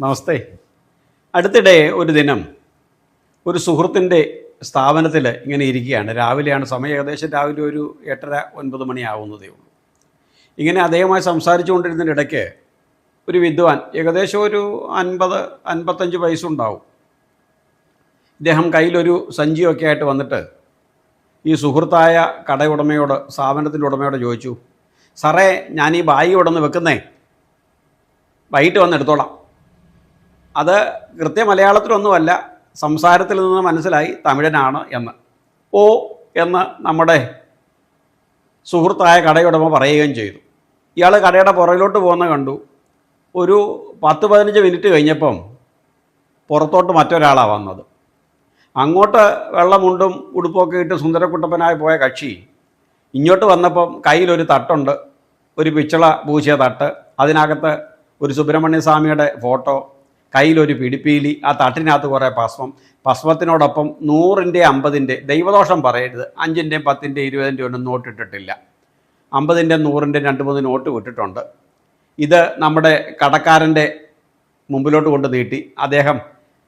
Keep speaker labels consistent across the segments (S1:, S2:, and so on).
S1: നമസ്തേ. അടുത്തിടെ ഒരു ദിനം ഒരു സുഹൃത്തിൻ്റെ സ്ഥാപനത്തിൽ ഇങ്ങനെ ഇരിക്കുകയാണ്. രാവിലെയാണ് സമയം, ഏകദേശം രാവിലെ ഒരു 8:30-9 മണിയാവുന്നതേ ഉള്ളൂ. ഇങ്ങനെ അദ്ദേഹമായി സംസാരിച്ചു കൊണ്ടിരുന്നതിനിടയ്ക്ക് ഒരു വിദ്വാൻ, ഏകദേശം ഒരു 50-55 വയസ്സുണ്ടാവും, ഇദ്ദേഹം കയ്യിലൊരു സഞ്ചിയൊക്കെ ആയിട്ട് വന്നിട്ട് ഈ സുഹൃത്തായ കടയുടമയോട്, സ്ഥാപനത്തിൻ്റെ ഉടമയോട് ചോദിച്ചു, സാറേ, ഞാൻ ഈ ബാഗ് ഇവിടെ നിന്ന് വെക്കുന്നേ, വൈകിട്ട് വന്ന് എടുത്തോളാം. അത് കൃത്യ മലയാളത്തിലൊന്നുമല്ല, സംസാരത്തിൽ നിന്ന് മനസ്സിലായി തമിഴനാണ് എന്ന്. ഓ എന്ന് നമ്മുടെ സുഹൃത്തായ കടയുടമ പറയുകയും ചെയ്തു. ഇയാൾ കടയുടെ പുറകിലോട്ട് പോകുന്ന കണ്ടു. ഒരു 10-15 മിനിറ്റ് കഴിഞ്ഞപ്പം പുറത്തോട്ട് മറ്റൊരാളാണ് വന്നത്. അങ്ങോട്ട് വെള്ളമുണ്ടും ഉടുപ്പൊക്കെ ഇട്ട് സുന്ദരക്കുട്ടപ്പനായി പോയ കക്ഷി ഇങ്ങോട്ട് വന്നപ്പം കയ്യിലൊരു തട്ടുണ്ട്, ഒരു പിച്ചള പൂശിയ തട്ട്, അതിനകത്ത് ഒരു സുബ്രഹ്മണ്യ സ്വാമിയുടെ ഫോട്ടോ, കയ്യിലൊരു പിടിപ്പീലി, ആ തട്ടിനകത്ത് കുറേ ഭസ്മത്തിനോടൊപ്പം 100-ൻ്റെ 50-ൻ്റെ, ദൈവദോഷം പറയരുത്, 5-ൻ്റെയും 10-ൻ്റെയും 20-ൻ്റെ ഒന്നും നോട്ടിട്ടിട്ടില്ല, 50-ൻ്റെ 100-ൻ്റെ 2-3 നോട്ട് വിട്ടിട്ടുണ്ട്. ഇത് നമ്മുടെ കടക്കാരൻ്റെ മുമ്പിലോട്ട് കൊണ്ട് നീട്ടി. അദ്ദേഹം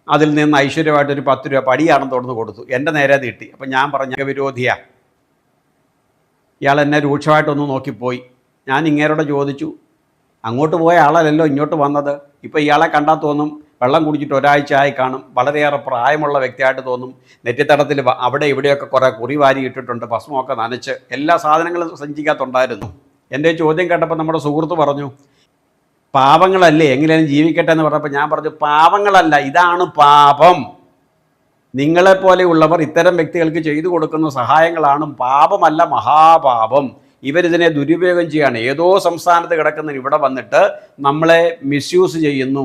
S1: അതിൽ നിന്ന് ഐശ്വര്യമായിട്ടൊരു 10 രൂപ പടിയാണെന്ന് തുറന്ന് കൊടുത്തു. എൻ്റെ നേരെ നീട്ടി. അപ്പം ഞാൻ പറഞ്ഞ വിരോധിയാണ്. ഇയാൾ എന്നെ രൂക്ഷമായിട്ടൊന്ന് നോക്കിപ്പോയി. ഞാൻ ഇങ്ങേരോടെ ചോദിച്ചു, അങ്ങോട്ട് പോയ ആളല്ലല്ലോ ഇങ്ങോട്ട് വന്നത്, ഇപ്പോൾ ഇയാളെ കണ്ടാൽ തോന്നും വെള്ളം കുടിച്ചിട്ട് ഒരാഴ്ച ആയി കാണും, വളരെയേറെ പ്രായമുള്ള വ്യക്തിയായിട്ട് തോന്നും, നെറ്റിത്തടത്തിൽ അവിടെ ഇവിടെയൊക്കെ കുറേ കുറി വാരി ഇട്ടിട്ടുണ്ട്, ഭസ്മമൊക്കെ നനച്ച്, എല്ലാ സാധനങ്ങളും സഞ്ചിക്കകത്തുണ്ടായിരുന്നു. എൻ്റെ ചോദ്യം കേട്ടപ്പോൾ നമ്മുടെ സുഹൃത്ത് പറഞ്ഞു, പാപങ്ങളല്ലേ, എങ്ങനെയും ജീവിക്കട്ടെ എന്ന് പറഞ്ഞപ്പോൾ ഞാൻ പറഞ്ഞു, പാപങ്ങളല്ല, ഇതാണ് പാപം. നിങ്ങളെപ്പോലെയുള്ളവർ ഇത്തരം വ്യക്തികൾക്ക് ചെയ്തു കൊടുക്കുന്ന സഹായങ്ങളാണ് പാപമല്ല, മഹാപാപം. ഇവരിതിനെ ദുരുപയോഗം ചെയ്യാണ്. ഏതോ സംസ്ഥാനത്ത് കിടക്കുന്ന ഇവിടെ വന്നിട്ട് നമ്മളെ മിസ്യൂസ് ചെയ്യുന്നു.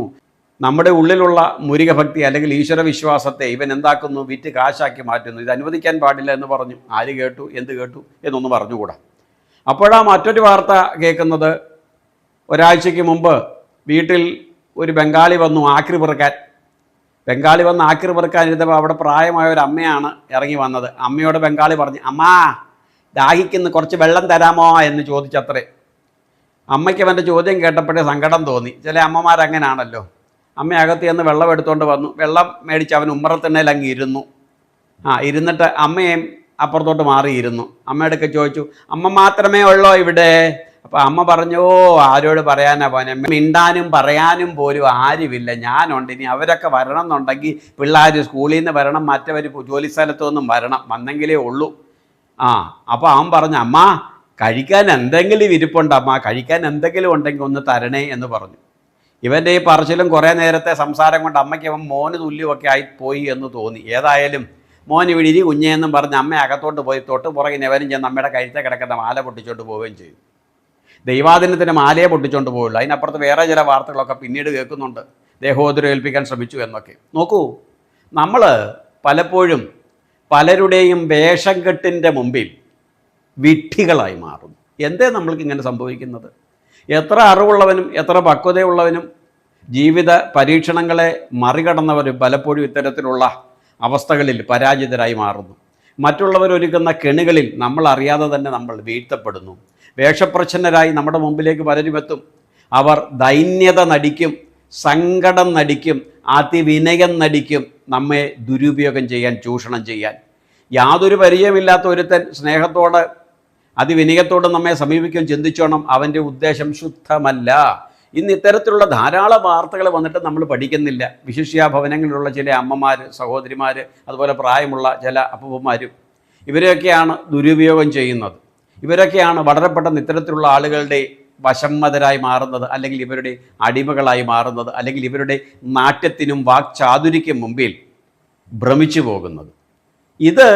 S1: നമ്മുടെ ഉള്ളിലുള്ള മുരുകഭക്തി അല്ലെങ്കിൽ ഈശ്വര വിശ്വാസത്തെ ഇവൻ എന്താക്കുന്നു, വിറ്റ് കാശാക്കി മാറ്റുന്നു. ഇത് അനുവദിക്കാൻ പാടില്ല എന്ന് പറഞ്ഞു. ആര് കേട്ടു, എന്ത് കേട്ടു എന്നൊന്നും പറഞ്ഞുകൂടാ. അപ്പോഴാണ് മറ്റൊരു വാർത്ത കേൾക്കുന്നത്. ഒരാഴ്ചയ്ക്ക് മുമ്പ് വീട്ടിൽ ഒരു ബംഗാളി വന്നു ആക്രി പെറുക്കാൻ. ബംഗാളി വന്ന് ആക്രി പെറുക്കാനിരുന്നപ്പോൾ അവിടെ പ്രായമായ ഒരു അമ്മയാണ് ഇറങ്ങി വന്നത്. അമ്മയോട് ബംഗാളി പറഞ്ഞു, അമ്മാ ദാഹിക്കുന്ന, കുറച്ച് വെള്ളം തരാമോ എന്ന് ചോദിച്ചത്രേ. അമ്മയ്ക്ക് അവൻ്റെ ചോദ്യം കേട്ടപ്പോഴേ സങ്കടം തോന്നി. ചില അമ്മമാരങ്ങനാണല്ലോ. അമ്മ അകത്ത് ചെന്ന് വെള്ളം എടുത്തുകൊണ്ട് വന്നു. വെള്ളം മേടിച്ച് അവൻ ഉമ്മറത്തിണ്ണയിൽ അങ്ങ് ഇരുന്നു. ഇരുന്നിട്ട് അമ്മയും അപ്പുറത്തോട്ട് മാറിയിരുന്നു. അമ്മയോടൊക്കെ ചോദിച്ചു, അമ്മ മാത്രമേ ഉള്ളോ ഇവിടെ? അപ്പോൾ അമ്മ പറഞ്ഞു, ഓ, ആരോട് പറയാനാ പോനെ, മിണ്ടാനും പറയാനും പോലും ആരുമില്ല, ഞാനുണ്ട്. ഇനി അവരൊക്കെ വരണം എന്നുണ്ടെങ്കിൽ പിള്ളേർ സ്കൂളിൽ നിന്ന് വരണം, മറ്റവർ ജോലി സ്ഥലത്തൊന്നും വരണം, വന്നെങ്കിലേ ഉള്ളൂ. അപ്പോൾ അവൻ പറഞ്ഞു, അമ്മ കഴിക്കാൻ എന്തെങ്കിലും ഇരിപ്പുണ്ട്, അമ്മ കഴിക്കാൻ എന്തെങ്കിലും ഉണ്ടെങ്കിൽ ഒന്ന് തരണേ എന്ന് പറഞ്ഞു. ഇവൻ്റെ ഈ പറച്ചിലും കുറേ നേരത്തെ സംസാരം കൊണ്ട് അമ്മയ്ക്ക് അവൻ മോന് തുല്യമൊക്കെ ആയി പോയി എന്ന് തോന്നി. ഏതായാലും മോൻ ഇവിടെ ഇരി കുഞ്ഞെന്നും പറഞ്ഞ് അമ്മ അകത്തോട്ട് പോയി. തൊട്ട് പുറകിന് അവരും ചെന്ന് അമ്മയുടെ കഴുത്തെ കിടക്കുന്ന മാല പൊട്ടിച്ചോണ്ട് പോവുകയും ചെയ്തു. ദൈവാദിനത്തിന് മാലയെ പൊട്ടിച്ചോണ്ട് പോവുള്ളൂ. അതിനപ്പുറത്ത് വേറെ ചില വാർത്തകളൊക്കെ പിന്നീട് കേൾക്കുന്നുണ്ട്, ദേഹോദരം ഏൽപ്പിക്കാൻ ശ്രമിച്ചു എന്നൊക്കെ. നോക്കൂ, നമ്മൾ പലപ്പോഴും പലരുടെയും വേഷം കെട്ടിൻ്റെ മുമ്പിൽ വിഡ്ഢികളായി മാറുന്നു. എന്തേ നമ്മൾക്ക് ഇങ്ങനെ സംഭവിക്കുന്നത്? എത്ര അറിവുള്ളവനും എത്ര പക്വതയുള്ളവനും ജീവിത പരീക്ഷണങ്ങളെ മറികടന്നവരും പലപ്പോഴും ഇത്തരത്തിലുള്ള അവസ്ഥകളിൽ പരാജിതരായി മാറുന്നു. മറ്റുള്ളവരൊരുക്കുന്ന കെണികളിൽ നമ്മൾ അറിയാതെ തന്നെ നമ്മൾ വീഴ്ത്തപ്പെടുന്നു. വേഷപ്രച്ഛന്നരായി നമ്മുടെ മുമ്പിലേക്ക് പലരും എത്തും. അവർ ദൈന്യത നടിക്കും, സങ്കടം നടിക്കും, അതിവിനയം നടിക്കും, നമ്മെ ദുരുപയോഗം ചെയ്യാൻ, ചൂഷണം ചെയ്യാൻ. യാതൊരു പരിചയമില്ലാത്ത ഒരുത്തൻ സ്നേഹത്തോടെ അതിവിനയത്തോടെ നമ്മെ സമീപിക്കുകയും ചിന്തിച്ചോണം, അവൻ്റെ ഉദ്ദേശം ശുദ്ധമല്ല. ഇന്ന് ഇത്തരത്തിലുള്ള ധാരാളം വാർത്തകൾ വന്നിട്ട് നമ്മൾ പഠിക്കുന്നില്ല. വിശിഷ്യ ഭവനങ്ങളിലുള്ള ചില അമ്മമാർ, സഹോദരിമാർ, അതുപോലെ പ്രായമുള്ള ചില അപ്പൂപ്പന്മാരും, ഇവരെയൊക്കെയാണ് ദുരുപയോഗം ചെയ്യുന്നത്. ഇവരൊക്കെയാണ് വളരെ പെട്ടെന്ന് ഇത്തരത്തിലുള്ള ആളുകളുടെ വശമ്മതരായി മാറുന്നത്, അല്ലെങ്കിൽ ഇവരുടെ അടിമകളായി മാറുന്നത്, അല്ലെങ്കിൽ ഇവരുടെ നാട്യത്തിനും വാക്ചാതുരിക്കും മുമ്പിൽ ഭ്രമിച്ചു പോകുന്നത്. ഇത്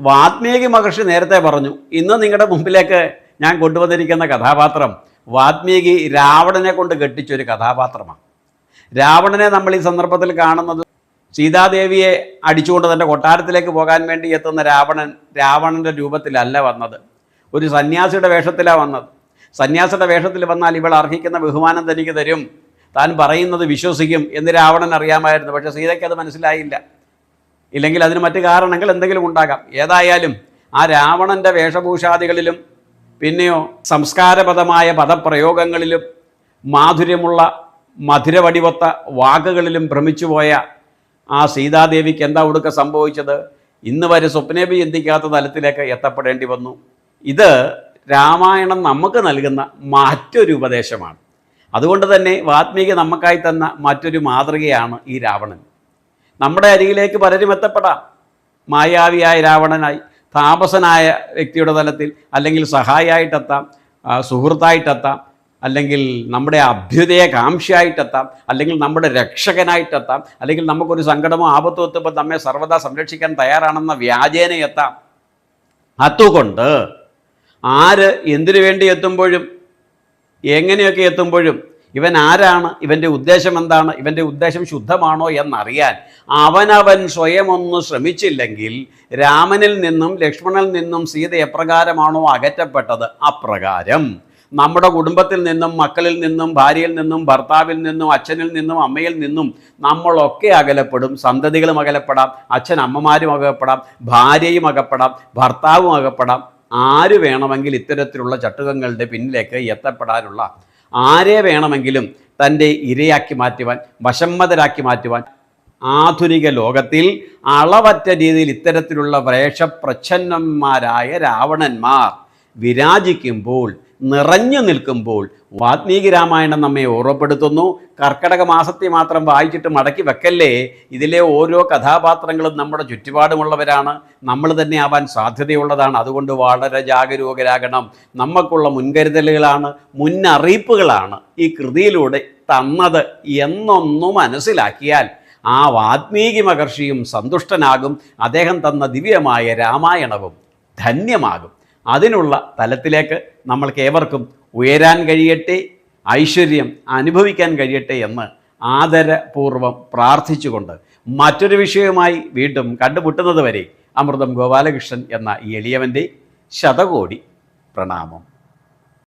S1: വാത്മീകി മഹർഷി നേരത്തെ പറഞ്ഞു. ഇന്ന് നിങ്ങളുടെ മുമ്പിലേക്ക് ഞാൻ കൊണ്ടുവന്നിരിക്കുന്ന കഥാപാത്രം വാത്മീകി രാവണനെ കൊണ്ട് കെട്ടിച്ചൊരു കഥാപാത്രമാണ്. രാവണനെ നമ്മൾ ഈ സന്ദർഭത്തിൽ കാണുന്നത് സീതാദേവിയെ അടിച്ചുകൊണ്ട് തൻ്റെ കൊട്ടാരത്തിലേക്ക് പോകാൻ വേണ്ടി എത്തുന്ന രാവണൻ്റെ രൂപത്തിലല്ല വന്നത്, ഒരു സന്യാസിയുടെ വേഷത്തിലാണ് വന്നത്. സന്യാസിയുടെ വേഷത്തിൽ വന്നാൽ ഇവൾ അർഹിക്കുന്ന ബഹുമാനം തനിക്ക് തരും, താൻ പറയുന്നത് വിശ്വസിക്കും എന്ന് രാവണൻ അറിയാമായിരുന്നു. പക്ഷേ സീതയ്ക്ക് അത് മനസ്സിലായില്ല. ഇല്ലെങ്കിൽ അതിന് മറ്റു കാരണങ്ങൾ എന്തെങ്കിലും ഉണ്ടാകാം. ഏതായാലും ആ രാവണൻ്റെ വേഷഭൂഷാദികളിലും പിന്നെയോ സംസ്കാരപദമായ പദപ്രയോഗങ്ങളിലും മാധുര്യമുള്ള മധുരവടിവൊത്ത വാക്കുകളിലും ഭ്രമിച്ചുപോയ ആ സീതാദേവിക്ക് എന്താ ഒടുക്ക സംഭവിച്ചത്? ഇന്ന് വരെ സ്വപ്നേപി ചിന്തിക്കാത്ത തലത്തിലേക്ക് എത്തപ്പെടേണ്ടി വന്നു. ഇത് രാമായണം നമുക്ക് നൽകുന്ന മറ്റൊരു ഉപദേശമാണ്. അതുകൊണ്ട് തന്നെ വാൽമീകി നമുക്കായി തന്ന മറ്റൊരു മാതൃകയാണ് ഈ രാവണൻ. നമ്മുടെ അരികിലേക്ക് പലരും എത്തപ്പെടാം. മായാവിയായ രാവണനായി, താപസനായ വ്യക്തിയുടെ തലത്തിൽ, അല്ലെങ്കിൽ സഹായിയായിട്ടെത്താം, സുഹൃത്തായിട്ടെത്താം, അല്ലെങ്കിൽ നമ്മുടെ അഭ്യുദയ കാംക്ഷയായിട്ടെത്താം, അല്ലെങ്കിൽ നമ്മുടെ രക്ഷകനായിട്ടെത്താം, അല്ലെങ്കിൽ നമുക്കൊരു സങ്കടമോ ആപത്തോ എത്തുമ്പോൾ നമ്മെ സർവ്വദാ സംരക്ഷിക്കാൻ തയ്യാറാണെന്ന വ്യാജേന എത്താം. അതുകൊണ്ട് ആര് എന്തിനു വേണ്ടി എത്തുമ്പോഴും എങ്ങനെയൊക്കെ എത്തുമ്പോഴും ഇവൻ ആരാണ്, ഇവൻ്റെ ഉദ്ദേശം എന്താണ്, ഇവൻ്റെ ഉദ്ദേശം ശുദ്ധമാണോ എന്നറിയാൻ അവനവൻ സ്വയം ഒന്ന് ശ്രമിച്ചില്ലെങ്കിൽ രാമനിൽ നിന്നും ലക്ഷ്മണനിൽ നിന്നും സീത എപ്രകാരമാണോ അകറ്റപ്പെട്ടത് അപ്രകാരം നമ്മുടെ കുടുംബത്തിൽ നിന്നും, മക്കളിൽ നിന്നും, ഭാര്യയിൽ നിന്നും, ഭർത്താവിൽ നിന്നും, അച്ഛനിൽ നിന്നും, അമ്മയിൽ നിന്നും നമ്മളൊക്കെ അകലപ്പെടും. സന്തതികളും അകലപ്പെടാം, അച്ഛൻ അമ്മമാരും അകപ്പെടാം, ഭാര്യയും അകപ്പെടാം, ഭർത്താവും അകപ്പെടാം. ആര് വേണമെങ്കിൽ ഇത്തരത്തിലുള്ള ചട്ടുകങ്ങളുടെ പിന്നിലേക്ക് എത്തപ്പെടാനുള്ള, ആരെ വേണമെങ്കിലും തൻ്റെ ഇരയാക്കി മാറ്റുവാൻ, വശമ്മതരാക്കി മാറ്റുവാൻ ആധുനിക ലോകത്തിൽ അളവറ്റ രീതിയിൽ ഇത്തരത്തിലുള്ള വേഷപ്രച്ഛന്നന്മാരായ രാവണന്മാർ വിരാജിക്കുമ്പോൾ, നിറഞ്ഞു നിൽക്കുമ്പോൾ വാൽമീകി രാമായണം നമ്മെ ഓർമ്മപ്പെടുത്തുന്നു. കർക്കടക മാസത്തെ മാത്രം വായിച്ചിട്ട് മടക്കി വെക്കല്ലേ. ഇതിലെ ഓരോ കഥാപാത്രങ്ങളും നമ്മുടെ ചുറ്റുപാടുമുള്ളവരാണ്, നമ്മൾ തന്നെ ആവാൻ സാധ്യതയുള്ളതാണ്. അതുകൊണ്ട് വളരെ ജാഗരൂകരാകണം. നമുക്കുള്ള മുൻകരുതലുകളാണ്, മുന്നറിയിപ്പുകളാണ് ഈ കൃതിയിലൂടെ തന്നത് എന്നൊന്നു മനസ്സിലാക്കിയാൽ ആ വാൽമീകി മഹർഷിയും സന്തുഷ്ടനാകും. അദ്ദേഹം തന്ന ദിവ്യമായ രാമായണവും ധന്യമാകും. അതിനുള്ള തലത്തിലേക്ക് നമ്മൾക്ക് ഏവർക്കും ഉയരാൻ കഴിയട്ടെ, ഐശ്വര്യം അനുഭവിക്കാൻ കഴിയട്ടെ എന്ന് ആദരപൂർവം പ്രാർത്ഥിച്ചുകൊണ്ട് മറ്റൊരു വിഷയവുമായി വീണ്ടും കണ്ടുമുട്ടുന്നത് വരെ അമൃതം ഗോപാലകൃഷ്ണൻ എന്ന ഈ എളിയവൻ്റെ ശതകോടി പ്രണാമം.